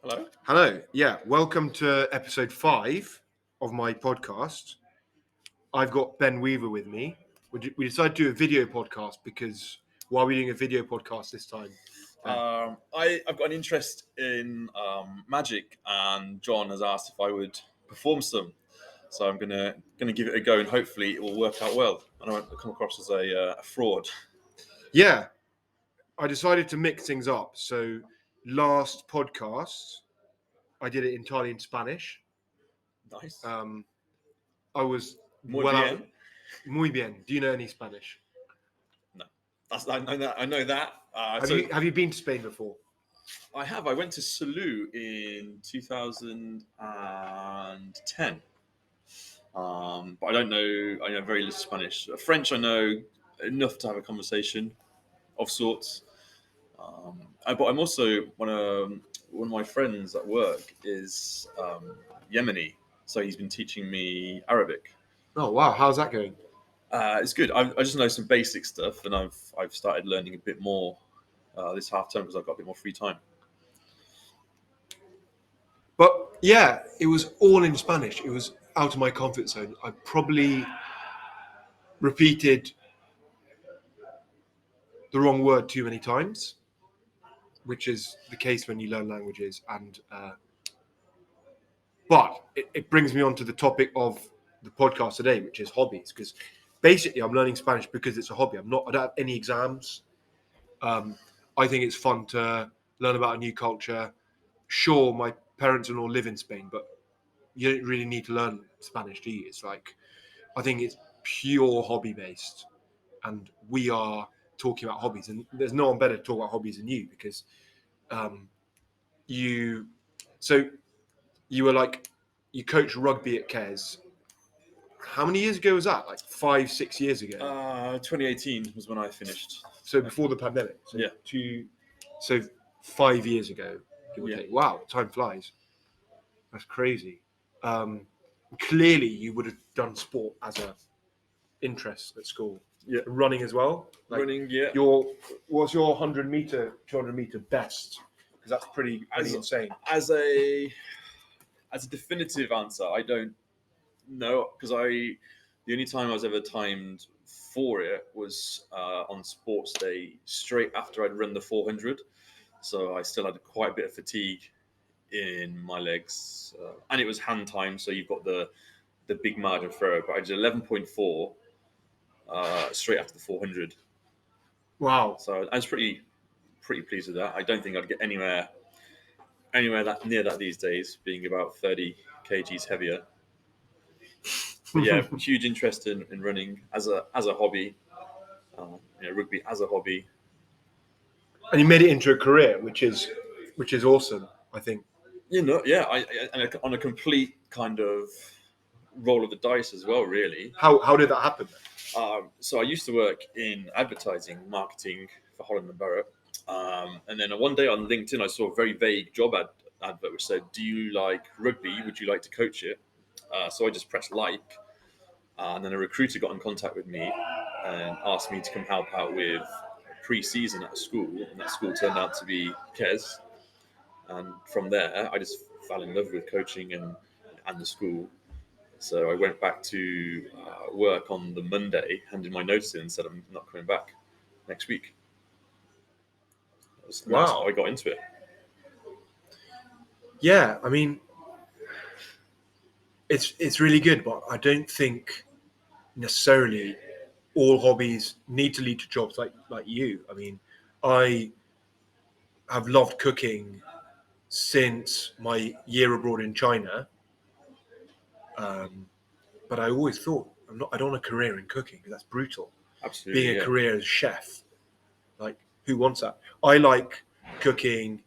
Hello. Hello. Yeah, welcome to episode 5 of my podcast. I've got Ben Weaver with me. We decided to do a video podcast because why are we doing a video podcast this time? Ben? I've got an interest in magic, and John has asked if I would perform some. So I'm gonna give it a go, and hopefully it will work out well. And I won't come across as a fraud. Yeah, I decided to mix things up. So last podcast, I did it entirely in Spanish. Nice. I was Muy well out. bien. Muy bien. Do you know any Spanish? No, I know that. I know that. Have you been to Spain before? I have. I went to Salou in 2010. But I don't know. I know very little Spanish. French, I know enough to have a conversation of sorts. But I'm also one of my friends at work is Yemeni, so he's been teaching me Arabic. Oh wow, how's that going? It's good. I just know some basic stuff, and I've started learning a bit more this half term because I've got a bit more free time. But yeah, it was all in Spanish. It was out of my comfort zone. I probably repeated the wrong word too many times, which is the case when you learn languages. But it brings me on to the topic of the podcast today, which is hobbies. Because basically, I'm learning Spanish because it's a hobby. I don't have any exams. I think it's fun to learn about a new culture. Sure, my parents-in-law live in Spain, but you don't really need to learn Spanish, do you? It's like, I think it's pure hobby based, and we are talking about hobbies, and there's no one better to talk about hobbies than you because you. So you were like, you coached rugby at Kes. How many years ago was that? Like 5-6 years ago. 2018 was when I finished. So before the pandemic. So Yeah. So 5 years ago, give or Yeah. take. Wow, time flies. That's crazy. Clearly, you would have done sport as a interest at school. Yeah. Running as well. Like Running, yeah. What's your 100 meter, 200 meter best? Because that's pretty insane. As a definitive answer, I don't know because the only time I was ever timed for it was on sports day straight after I'd run the 400. So I still had quite a bit of fatigue in my legs, and it was hand time. So you've got the big margin for it. But I did 11.4 straight after the 400. Wow. So I was pretty pleased with that. I don't think I'd get anywhere that near that these days, being about 30 kgs heavier. But yeah, huge interest in running as a hobby, rugby as a hobby. And you made it into a career, which is awesome, I think. And on a complete kind of roll of the dice as well, really. How did that happen? So I used to work in advertising, marketing for Holland and Barrett. And then one day on LinkedIn, I saw a very vague job advert which said, "Do you like rugby? Would you like to coach it?" So I just pressed like, and then a recruiter got in contact with me and asked me to come help out with pre-season at a school, and that school turned out to be Kes. And from there, I just fell in love with coaching and the school. So I went back to work on the Monday, handed my notice in, and said I'm not coming back next week. That's how I got into it. Yeah, I mean, it's really good, but I don't think necessarily all hobbies need to lead to jobs like you. I mean, I have loved cooking since my year abroad in China, but I always thought I don't want a career in cooking because that's brutal. Absolutely, being a career as chef, like who wants that? I like cooking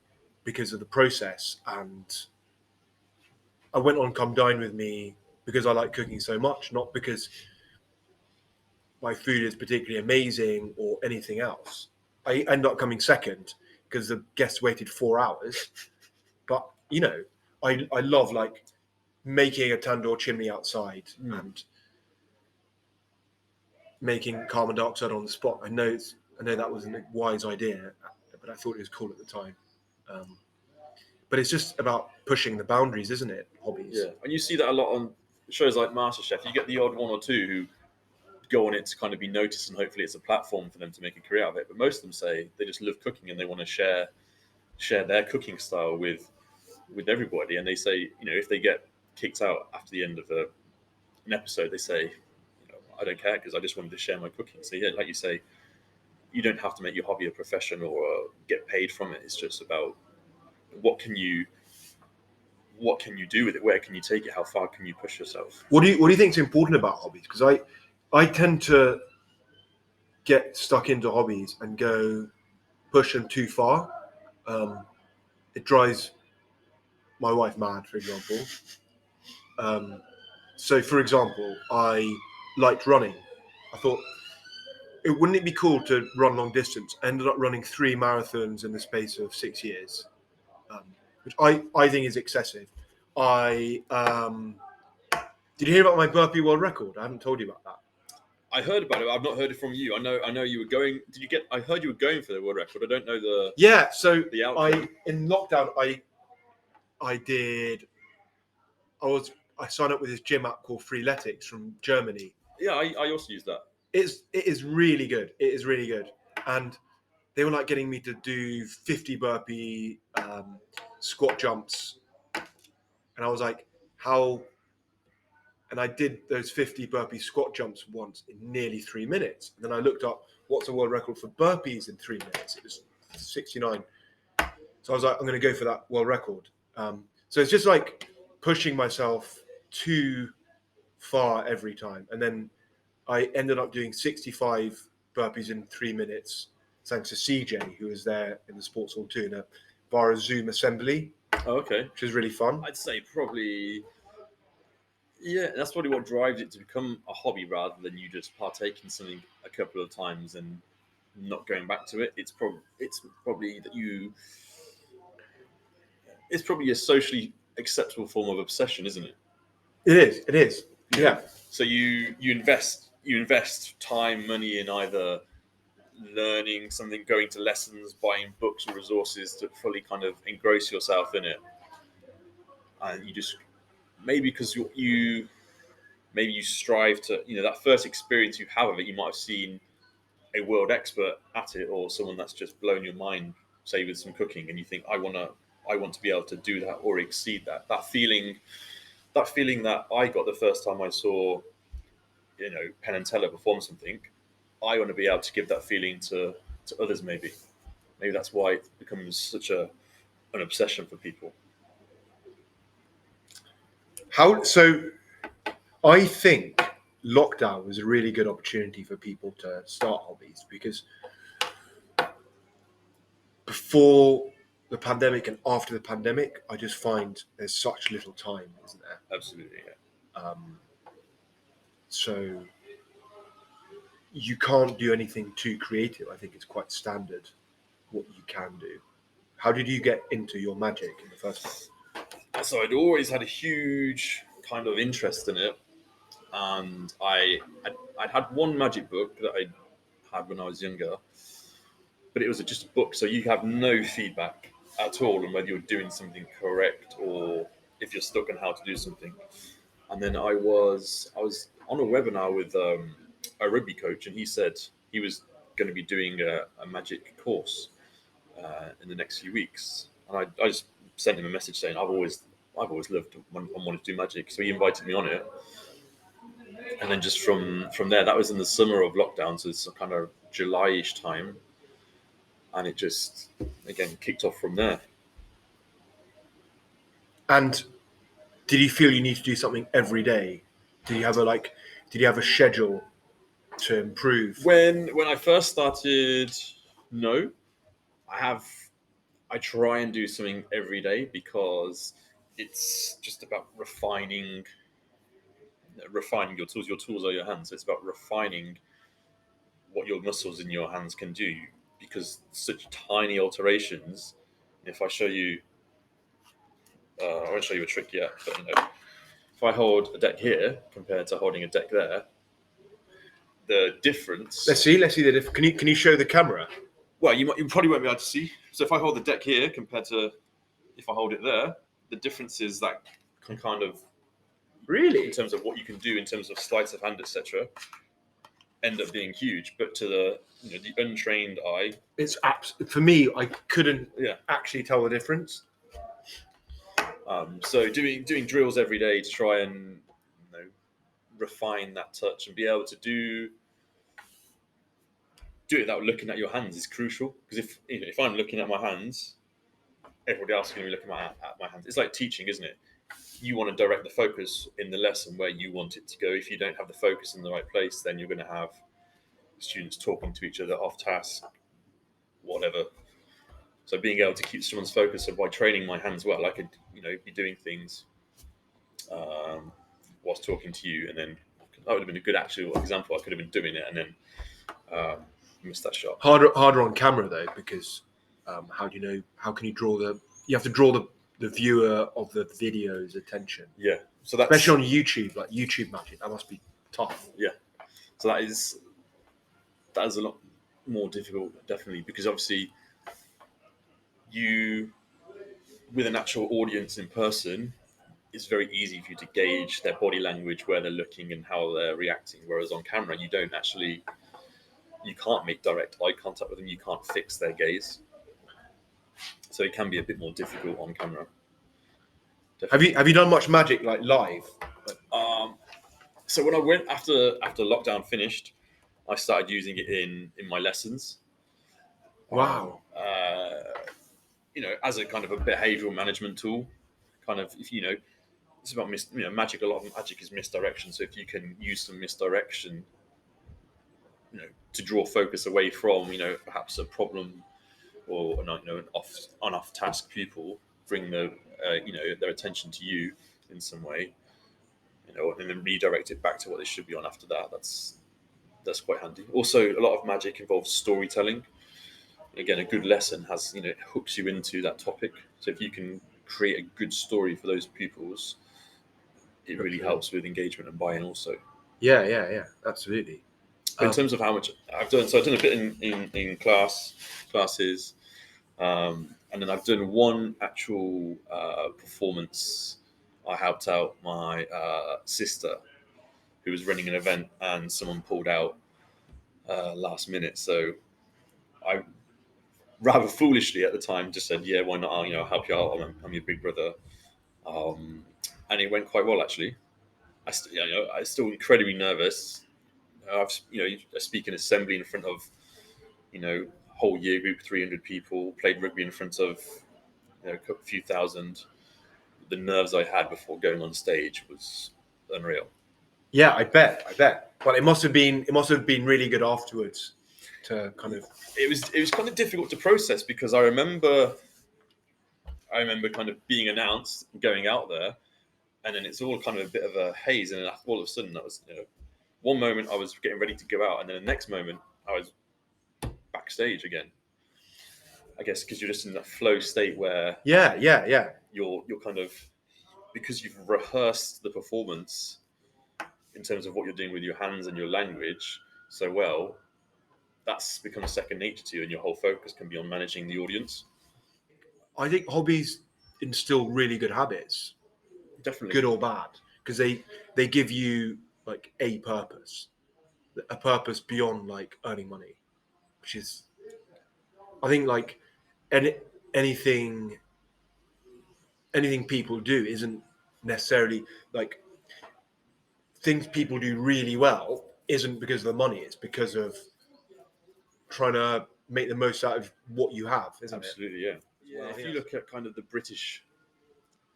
because of the process, and I went on Come Dine With Me because I like cooking so much, not because my food is particularly amazing or anything else. I end up coming second because the guests waited 4 hours. But, I love like making a tandoor chimney outside and making carbon dioxide on the spot. I know that wasn't a wise idea, but I thought it was cool at the time. but it's just about pushing the boundaries, isn't it? Hobbies. Yeah, and you see that a lot on shows like MasterChef. You get the odd one or two who go on it to kind of be noticed, and hopefully it's a platform for them to make a career out of it. But most of them say they just love cooking and they want to share their cooking style with everybody. And they say, if they get kicked out after the end of an episode, they say, I don't care because I just wanted to share my cooking. So yeah, like you say, you don't have to make your hobby a profession or get paid from it. It's just about what can you do with it? Where can you take it? How far can you push yourself? What do you think is important about hobbies? Because I tend to get stuck into hobbies and go push them too far. It drives my wife mad, for example. So, for example, I liked running. I thought, wouldn't it be cool to run long distance? I ended up running 3 marathons in the space of 6 years, which I think is excessive. Did you hear about my burpee world record? I haven't told you about that. I heard about it. I've not heard it from you. I know you were going. Did you get? I heard you were going for the world record. I don't know the. Yeah. So the outcome. in lockdown I signed up with this gym app called Freeletics from Germany. Yeah, I also use that. It is really good. It is really good, and they were like getting me to do 50 burpee squat jumps, and I was like, how? And I did those 50 burpee squat jumps once in nearly 3 minutes. And then I looked up what's the world record for burpees in 3 minutes. It was 69. So I was like, I'm going to go for that world record. So it's just like pushing myself too far every time. And then I ended up doing 65 burpees in 3 minutes, thanks to CJ, who was there in the sports hall too, in a bar Zoom assembly. Oh, okay. Which was really fun. I'd say probably... Yeah, that's probably what drives it to become a hobby rather than you just partake in something a couple of times and not going back to it. It's probably that you... It's probably a socially acceptable form of obsession, isn't it? It is. Yeah. So you invest time, money in either learning something, going to lessons, buying books or resources to fully kind of engross yourself in it, and you just maybe because you strive to that first experience you have of it, you might have seen a world expert at it or someone that's just blown your mind, say with some cooking, and you think I want to be able to do that or exceed that feeling that I got the first time I saw Penn and Teller perform something. I want to be able to give that feeling to others. Maybe that's why it becomes such an obsession for people. So I think lockdown was a really good opportunity for people to start hobbies, because before the pandemic and after the pandemic, I just find there's such little time, isn't there? Absolutely, yeah. So you can't do anything too creative. I think it's quite standard what you can do. How did you get into your magic in the first place? So I'd always had a huge kind of interest in it, and I'd had one magic book that I had when I was younger, but it was just a book, so you have no feedback at all on whether you're doing something correct or if you're stuck on how to do something. And then I was on a webinar with a rugby coach, and he said he was going to be doing a magic course in the next few weeks, and I just sent him a message saying I've always loved wanted to do magic, so he invited me on it. And then just from there, that was in the summer of lockdown, so it's a kind of July-ish time, and it just again kicked off from there. And did you feel you need to do something every day? Did you have a schedule to improve? When I first started, no. I try and do something every day because it's just about refining your tools. Your tools are your hands. So it's about refining what your muscles in your hands can do, because such tiny alterations. If I show you, I won't show you a trick yet, but if I hold a deck here compared to holding a deck there, the difference. Let's see the difference. Can you show the camera? Well, you probably won't be able to see. So if I hold the deck here compared to if I hold it there, the differences that can kind of, Really? in terms of what you can do in terms of sleights of hand, etc., end up being huge. But to the the untrained eye, It's for me. I couldn't yeah. actually tell the difference. So doing drills every day to try and refine that touch and be able to do it without looking at your hands is crucial. Because if I'm looking at my hands, everybody else is going to be looking at my hands. It's like teaching, isn't it? You want to direct the focus in the lesson where you want it to go. If you don't have the focus in the right place, then you're going to have students talking to each other off task, whatever. So being able to keep someone's focus, so by training my hands well, I could be doing things whilst talking to you, and then that would have been a good actual example. I could have been doing it and then missed that shot. Harder on camera though, because how do you know? How can you draw the? You have to draw the viewer of the video's attention. Yeah. So that's especially on YouTube, like YouTube Magic. That must be tough. Yeah. So that is a lot more difficult, definitely, because obviously you, with an actual audience in person, it's very easy for you to gauge their body language, where they're looking and how they're reacting. Whereas on camera, you can't make direct eye contact with them. You can't fix their gaze. So it can be a bit more difficult on camera. Definitely. Have you done much magic like live? So when I went after lockdown finished, I started using it in my lessons. Wow. As a kind of a behavioral management tool, kind of it's about magic. A lot of magic is misdirection. So if you can use some misdirection, to draw focus away from perhaps a problem or an off task pupil, bring their attention to you in some way, and then redirect it back to what they should be on after that. That's quite handy. Also, a lot of magic involves storytelling. Again, a good lesson has it hooks you into that topic. So if you can create a good story for those pupils, it really helps with engagement and buy-in also. Yeah, absolutely. In terms of how much I've done, so I've done a bit in classes, and then I've done one actual performance. I helped out my sister who was running an event, and someone pulled out last minute. So I rather foolishly at the time just said, "Yeah, why not? I'll help you out. I'm your big brother," and it went quite well actually. I'm still incredibly nervous. I speak in assembly in front of whole year group, 300 people. Played rugby in front of a few thousand. The nerves I had before going on stage was unreal. Yeah, I bet. But it must have been really good afterwards to kind of. It was kind of difficult to process because I remember kind of being announced, going out there, and then it's all kind of a bit of a haze, and then all of a sudden that was one moment I was getting ready to go out, and then the next moment I was backstage again. I guess because you're just in that flow state where Yeah. you're kind of, because you've rehearsed the performance in terms of what you're doing with your hands and your language so well, that's become second nature to you, and your whole focus can be on managing the audience. I think hobbies instill really good habits, Definitely. good or bad, because they give you like a purpose beyond like earning money, which is, I think, like anything people do isn't necessarily like things people do really well isn't because of the money. It's because of trying to make the most out of what you have, isn't Absolutely, yeah. Yeah, If you look at kind of the British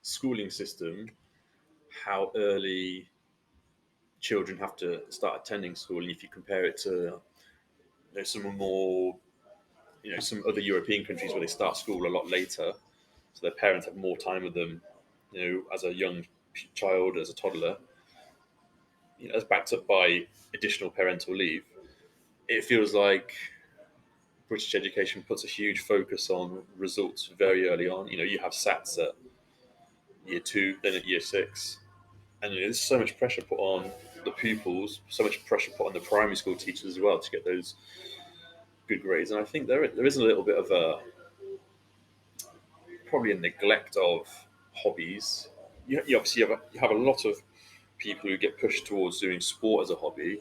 schooling system, how early children have to start attending school, and if you compare it to some more, some other European countries where they start school a lot later, so their parents have more time with them, as a young child, as a toddler, as backed up by additional parental leave. It feels like British education puts a huge focus on results very early on. You have SATs at year 2, then at year 6, and there's so much pressure put on the pupils, so much pressure put on the primary school teachers as well to get those good grades. And I think there is a little bit of a probably a neglect of hobbies. You obviously you have a lot of people who get pushed towards doing sport as a hobby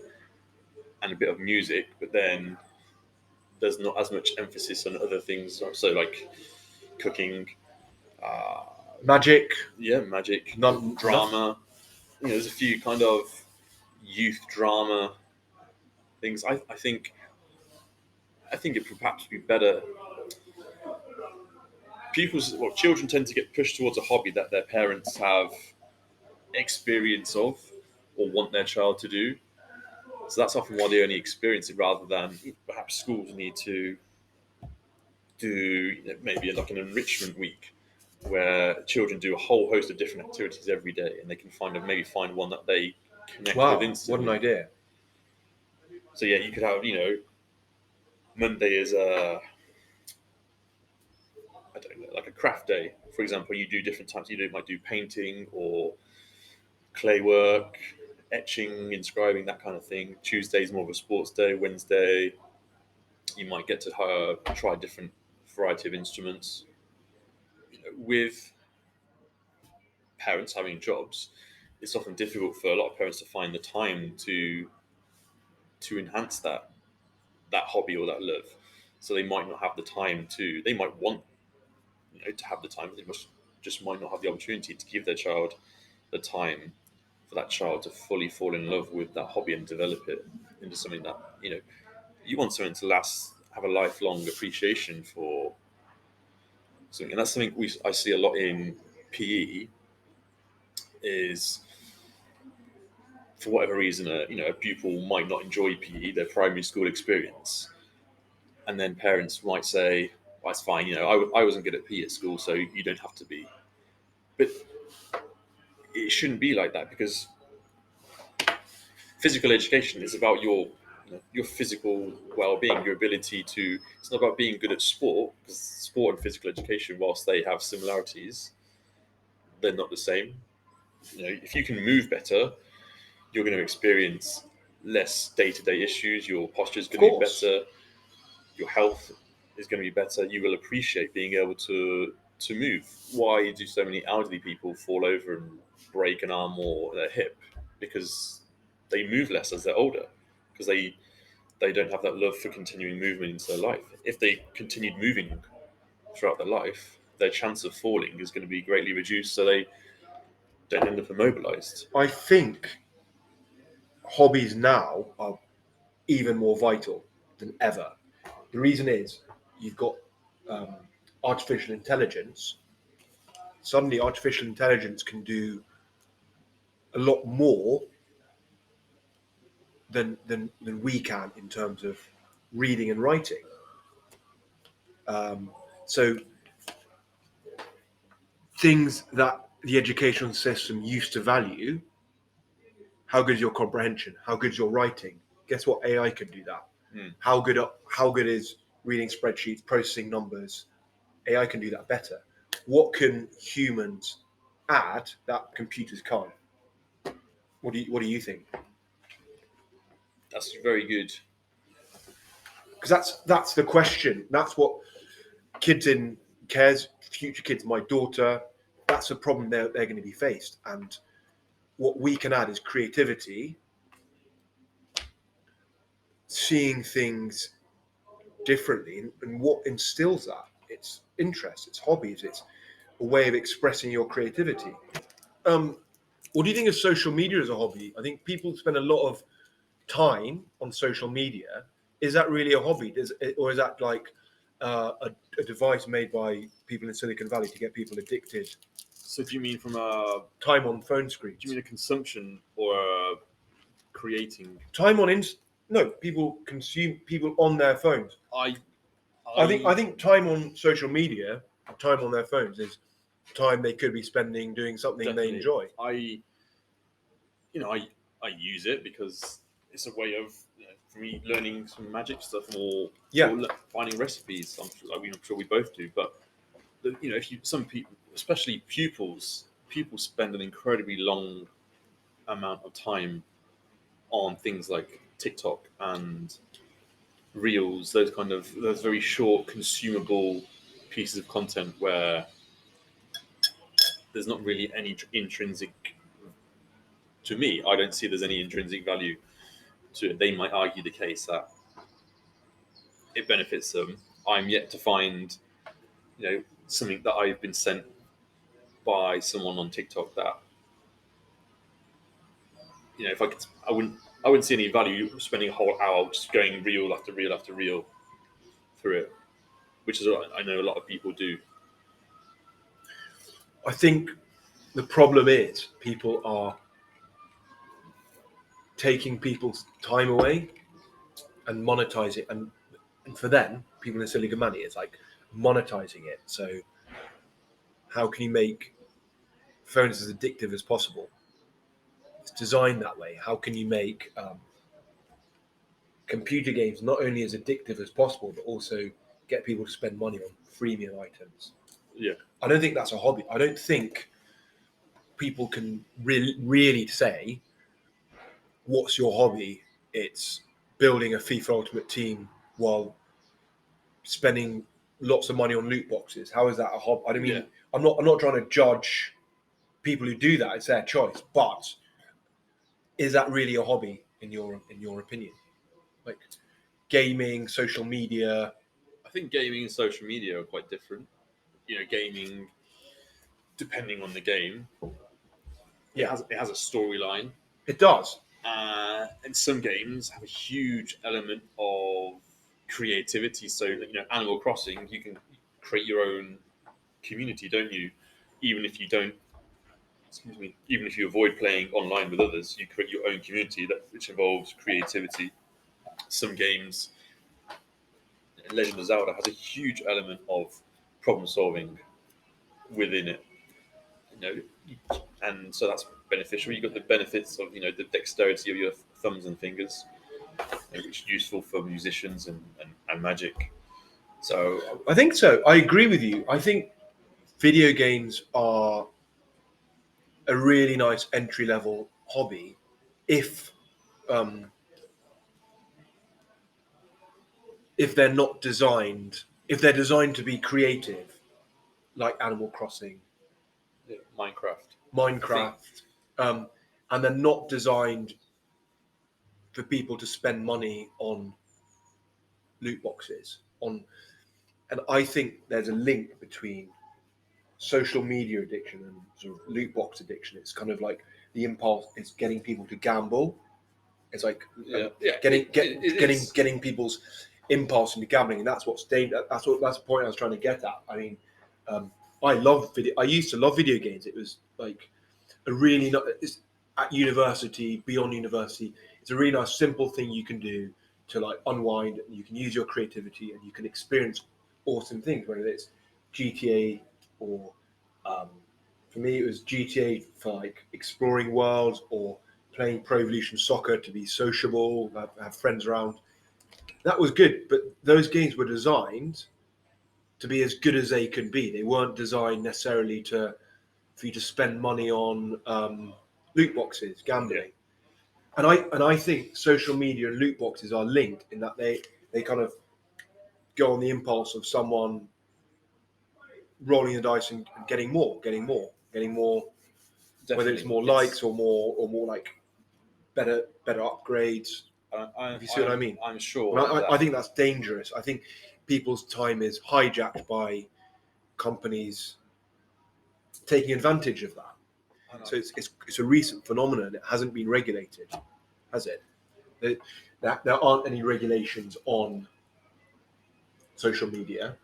and a bit of music, but then there's not as much emphasis on other things. So like cooking, uh, Magic, magic, none. drama. There's a few kind of youth drama things. I think it would perhaps be better. Children tend to get pushed towards a hobby that their parents have experience of or want their child to do. So that's often why they only experience it, rather than perhaps schools need to do maybe like an enrichment week where children do a whole host of different activities every day, and they can maybe find one that they connect with Wow, what an instantly. idea! So yeah, you could have Monday is a I don't know, like a craft day, for example. You do different types. Might do painting or clay work, etching, inscribing, that kind of thing. Tuesday's more of a sports day. Wednesday, you might get to try different variety of instruments. With parents having jobs, it's often difficult for a lot of parents to find the time to enhance that hobby or that love. So they might not have the time to. They might want to have the time, but they just might not have the opportunity to give their child the time for that child to fully fall in love with that hobby and develop it into something that you want something to last, have a lifelong appreciation for something. And that's something I see a lot in PE. Is for whatever reason, a pupil might not enjoy PE, their primary school experience, and then parents might say, "Well, it's fine. I wasn't good at PE at school, so you don't have to be." But it shouldn't be like that, because physical education is about your physical well-being, your ability to. It's not about being good at sport, because sport and physical education, whilst they have similarities, they're not the same. If you can move better, you're going to experience less day-to-day issues. Your posture is Of going to be course, better. Your health is going to be better. You will appreciate being able to move. Why do so many elderly people fall over and break an arm or their hip? Because they move less as they're older, because they don't have that love for continuing movement into their life. If they continued moving throughout their life, their chance of falling is going to be greatly reduced, so they don't end up immobilized. I think hobbies now are even more vital than ever. The reason is you've got um, artificial intelligence. Suddenly, artificial intelligence can do a lot more than we can in terms of reading and writing. So things that the education system used to value, how good is your comprehension? How good is your writing? Guess what? AI can do that. Mm. How good is reading spreadsheets, processing numbers? AI can do that better. What can humans add that computers can't? What do you think? That's very good. Because that's the question. That's what kids in cares, future kids, my daughter. That's a problem they're going to be faced. And what we can add is creativity, seeing things differently, and what instills that. It's interest, it's hobbies, it's a way of expressing your creativity. Um, what do you think of social media as a hobby? I think people spend a lot of time on social media. Is that really a hobby? Or is that like a device made by people in Silicon Valley to get people addicted? So do you mean from a Time on phone do you screens. mean a consumption or a creating? Time on no, people consume people on their phones. I I think time on social media, time on their phones is time they could be spending doing something they definitely enjoy. I use it because it's a way of for me learning some magic stuff Yeah, or finding recipes. I'm sure we both do. But if you some people, especially pupils spend an incredibly long amount of time on things like TikTok and reels, those very short consumable pieces of content where there's not really any intrinsic. To me, I don't see there's any intrinsic value to it. They might argue the case that it benefits them. I'm yet to find, something that I've been sent by someone on TikTok that, if I wouldn't see any value spending a whole hour just going reel after reel after reel through it, which is what I know a lot of people do. I think the problem is people are taking people's time away and monetize it, and for them, people in Silicon Valley, it's like monetizing it. So how can you make phones as addictive as possible? It's designed that way. How can you make computer games not only as addictive as possible, but also get people to spend money on freemium items? Yeah, I don't think that's a hobby. I don't think people can really say, what's your hobby? It's building a FIFA Ultimate Team while spending lots of money on loot boxes. How is that a hobby? I don't mean, Yeah. I'm not trying to judge people who do that. It's their choice. But is that really a hobby in your opinion? Like gaming, social media. I think gaming and social media are quite different. Gaming, depending on the game, Yeah, it has a storyline. it does. And some games have a huge element of creativity. So, Animal Crossing, you can create your own community, don't you? Even if you don't, excuse me, even if you avoid playing online with others, you create your own community which involves creativity. Some games, Legend of Zelda, has a huge element of problem solving within it. And so that's beneficial. You got the benefits of the dexterity of your thumbs and fingers, which is useful for musicians and magic. So I think so. I agree with you. I think video games are a really nice entry level hobby um, if they're not designed, if they're designed to be creative, like Animal Crossing, Minecraft, I think, Minecraft, and they're not designed for people to spend money on loot boxes. And I think there's a link between social media addiction and sort of loot box addiction. It's kind of like the impulse is getting people to gamble. It's like getting people's impulse into gambling, and that's what's dangerous. That's the point I was trying to get at. I mean, I love video. I used to love video games. It was like a really at university, beyond university. It's a really nice, simple thing you can do to like unwind. And you can use your creativity, and you can experience awesome things. Whether it's GTA or for me, it was GTA for like exploring worlds or playing Pro Evolution Soccer to be sociable, have friends around. That was good, but those games were designed to be as good as they could be. They weren't designed necessarily for you to spend money on loot boxes, gambling. Yeah. And I think social media and loot boxes are linked in that they kind of go on the impulse of someone rolling the dice and getting more, whether it's definitely. more likes or more like better upgrades. If you see what I mean. I'm sure. And I think that's dangerous. I think people's time is hijacked by companies taking advantage of that. So it's a recent phenomenon. It hasn't been regulated, has it? There aren't any regulations on social media,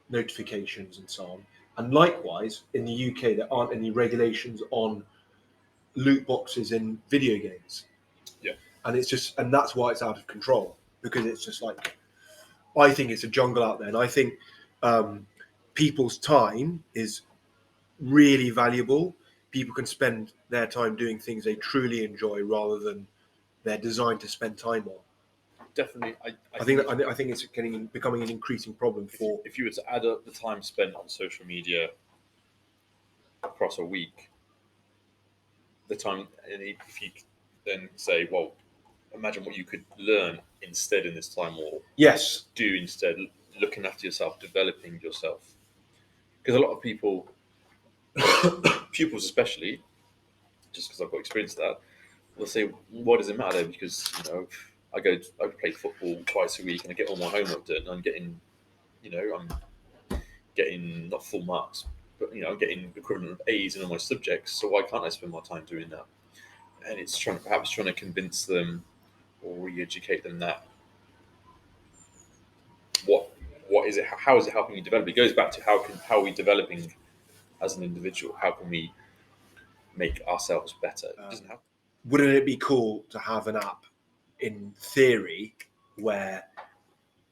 notifications, and so on. And likewise, in the UK, there aren't any regulations on loot boxes in video games. Yeah. And that's why it's out of control, because it's just like, I think it's a jungle out there, and I think people's time is really valuable. People can spend their time doing things they truly enjoy rather than they're designed to spend time on. Definitely. I think it's becoming an increasing problem for. If you were to add up the time spent on social media across a week, the time, and if you then say, well, imagine what you could learn instead in this time, or Yes, do instead, looking after yourself, developing yourself. Because a lot of people, pupils especially, just because I've got experience with that, will say, "What does it matter?" Because I play football twice a week, and I get all my homework done. I'm getting, I'm getting not full marks, but I'm getting equivalent of A's in all my subjects. So why can't I spend my time doing that? And it's perhaps trying to convince them or re-educate them that what is it? How is it helping you develop? It goes back to how are we developing as an individual? How can we make ourselves better? It doesn't have. Wouldn't it be cool to have an app, in theory, where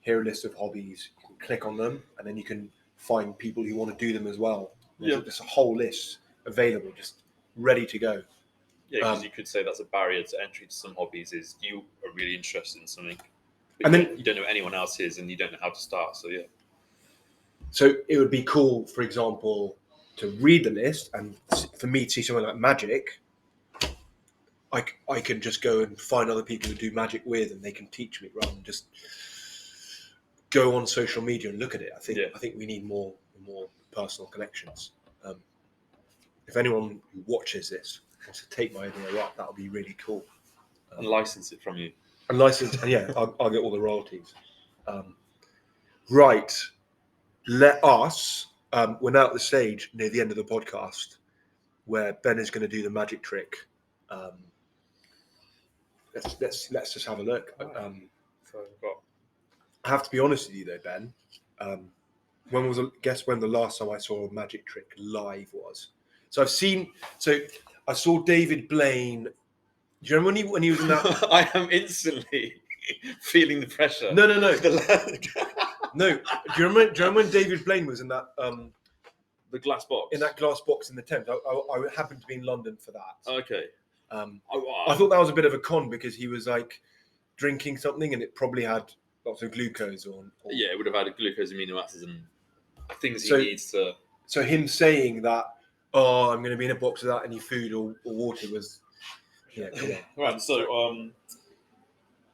here are a list of hobbies, you can click on them, and then you can find people who want to do them as well. There's just a whole list available, just ready to go. Yeah, because you could say that's a barrier to entry to some hobbies is you are really interested in something, but And then you don't know anyone else is, and you don't know how to start. So yeah. So it would be cool, for example, to read the list, and for me to see something like magic, I can just go and find other people who do magic with, and they can teach me rather than just go on social media and look at it. I think we need more personal connections. If anyone who watches this wants to take my idea up, that would be really cool. And license it from you. And license, and yeah, I'll get all the royalties. Right. Let us. We're now at the stage near the end of the podcast where Ben is going to do the magic trick. Let's just have a look. I have to be honest with you though, Ben. Guess when the last time I saw a magic trick live was? So I saw David Blaine. Do you remember when he was in that? I am instantly feeling the pressure. No. No. Do you remember when David Blaine was in that? The glass box. In that glass box in the tent. I happened to be in London for that. Okay. I thought that was a bit of a con because he was like drinking something and it probably had lots of glucose or yeah, it would have had glucose, amino acids, and things he needs to. So him saying that, "Oh, I'm going to be in a box without any food or water," was Right. So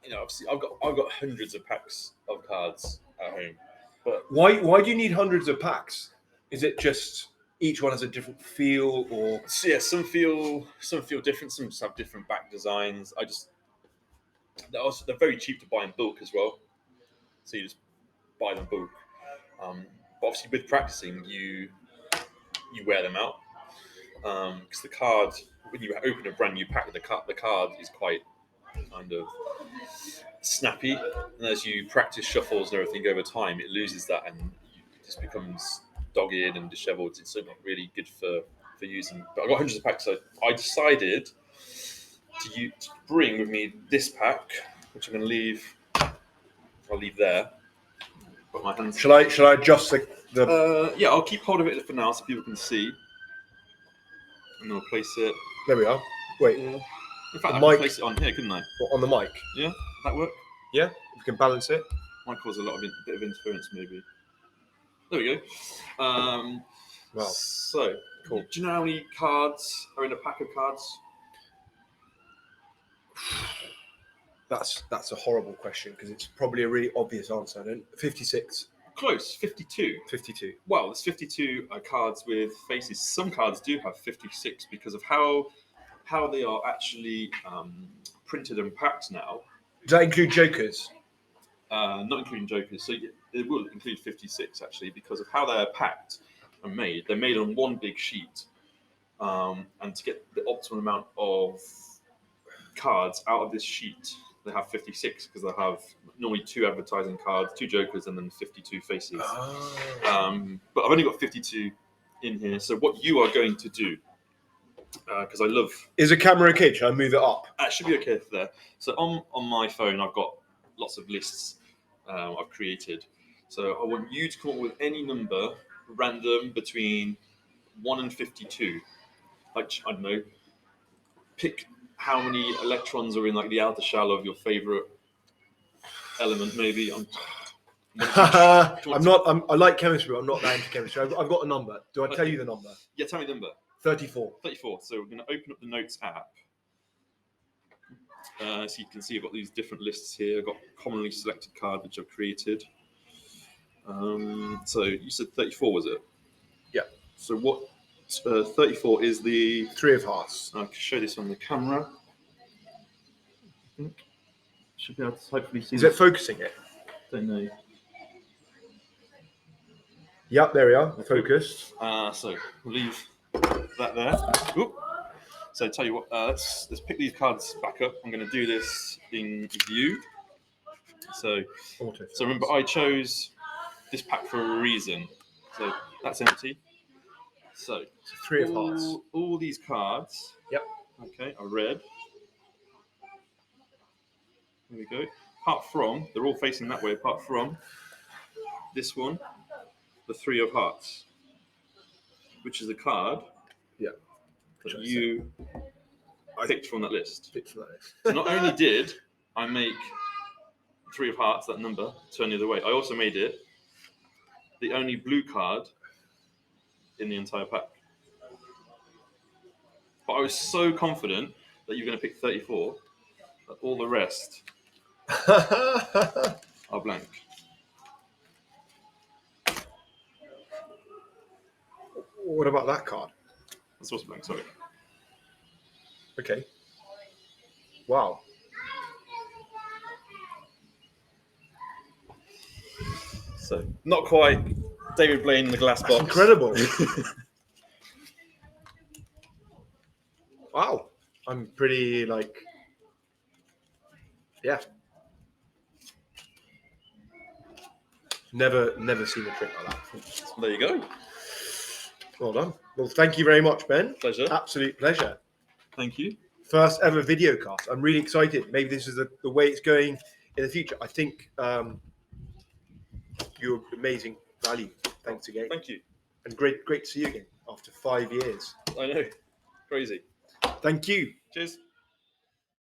obviously I've got hundreds of packs of cards at home. But why do you need hundreds of packs? Is it just each one has a different feel, or some feel different. Some just have different back designs. They're very cheap to buy in bulk as well. So you just buy them bulk. But obviously with practicing, you wear them out because the card, when you open a brand new pack, the card is quite kind of snappy, and as you practice shuffles and everything over time, it loses that and it just becomes dogged and dishevelled. It's so not really good for using. But I got hundreds of packs, so I decided to bring with me this pack, which I'm going to leave. I'll leave there. Got my hands. Shall I adjust the? Yeah, I'll keep hold of it for now so people can see. And I'll place it. There we are. Wait. In fact, I could place it on here, couldn't I? What, on the mic? Yeah, that work? Yeah, we can balance it. Might cause a bit of interference, maybe. There we go. Wow. So, cool. Do you know how many cards are in a pack of cards? That's a horrible question because it's probably a really obvious answer. 56. Close, 52. 52. Well, there's 52 cards with faces. Some cards do have 56 because of how they are actually printed and packed now. Does that include jokers? Not including jokers. So it will include 56 actually because of how they're packed and made. They're made on one big sheet, and to get the optimal amount of cards out of this sheet, they have 56 because they have normally 2 advertising cards, 2 jokers, and then 52 faces. Oh. But I've only got 52 in here. So what you are going to do, because I love... Is the camera okay? Should I move it up? It should be okay for there. So on my phone, I've got lots of lists I've created. So I want you to come up with any number, random, between 1 and 52. Like, I don't know, pick how many electrons are in like the outer shell of your favorite element, maybe. I like chemistry, but I'm not that into chemistry. I've got a number. Do I tell you the number? Yeah, tell me the number. 34. 34. So we're going to open up the Notes app. So you can see I've got these different lists here. I've got commonly selected card, which I've created. So you said 34, was it? Yeah. So what 34 is the. 3 of hearts. I can show this on the camera. I think should be able to hopefully see. Is it focusing it? Don't know. Yep, there we are. Focused. So we'll leave that there. Oop. So tell you what, let's pick these cards back up. I'm going to do this in view. So remember, I chose this pack for a reason. So that's empty. So 3 of hearts. All these cards. Yep. Okay, are red. There we go. Apart from, they're all facing that way. Apart from this one, the 3 of hearts, which is a card. Yeah. That you picked from that list. So not only did I make 3 of hearts, that number, turn the other way, I also made it the only blue card in the entire pack. But I was so confident that you're going to pick 34 that all the rest are blank. What about that card? That's also blank, sorry. Okay. Wow. So, not quite David Blaine in the glass box. Incredible. Wow. I'm pretty yeah. Never seen a trick like that. There you go. Well done. Well, thank you very much, Ben. Pleasure. Absolute pleasure. Thank you. First ever video cast. I'm really excited. Maybe this is the way it's going in the future. I think you're amazing value. Thanks again. Thank you. And great to see you again after 5 years. I know. Crazy. Thank you. Cheers.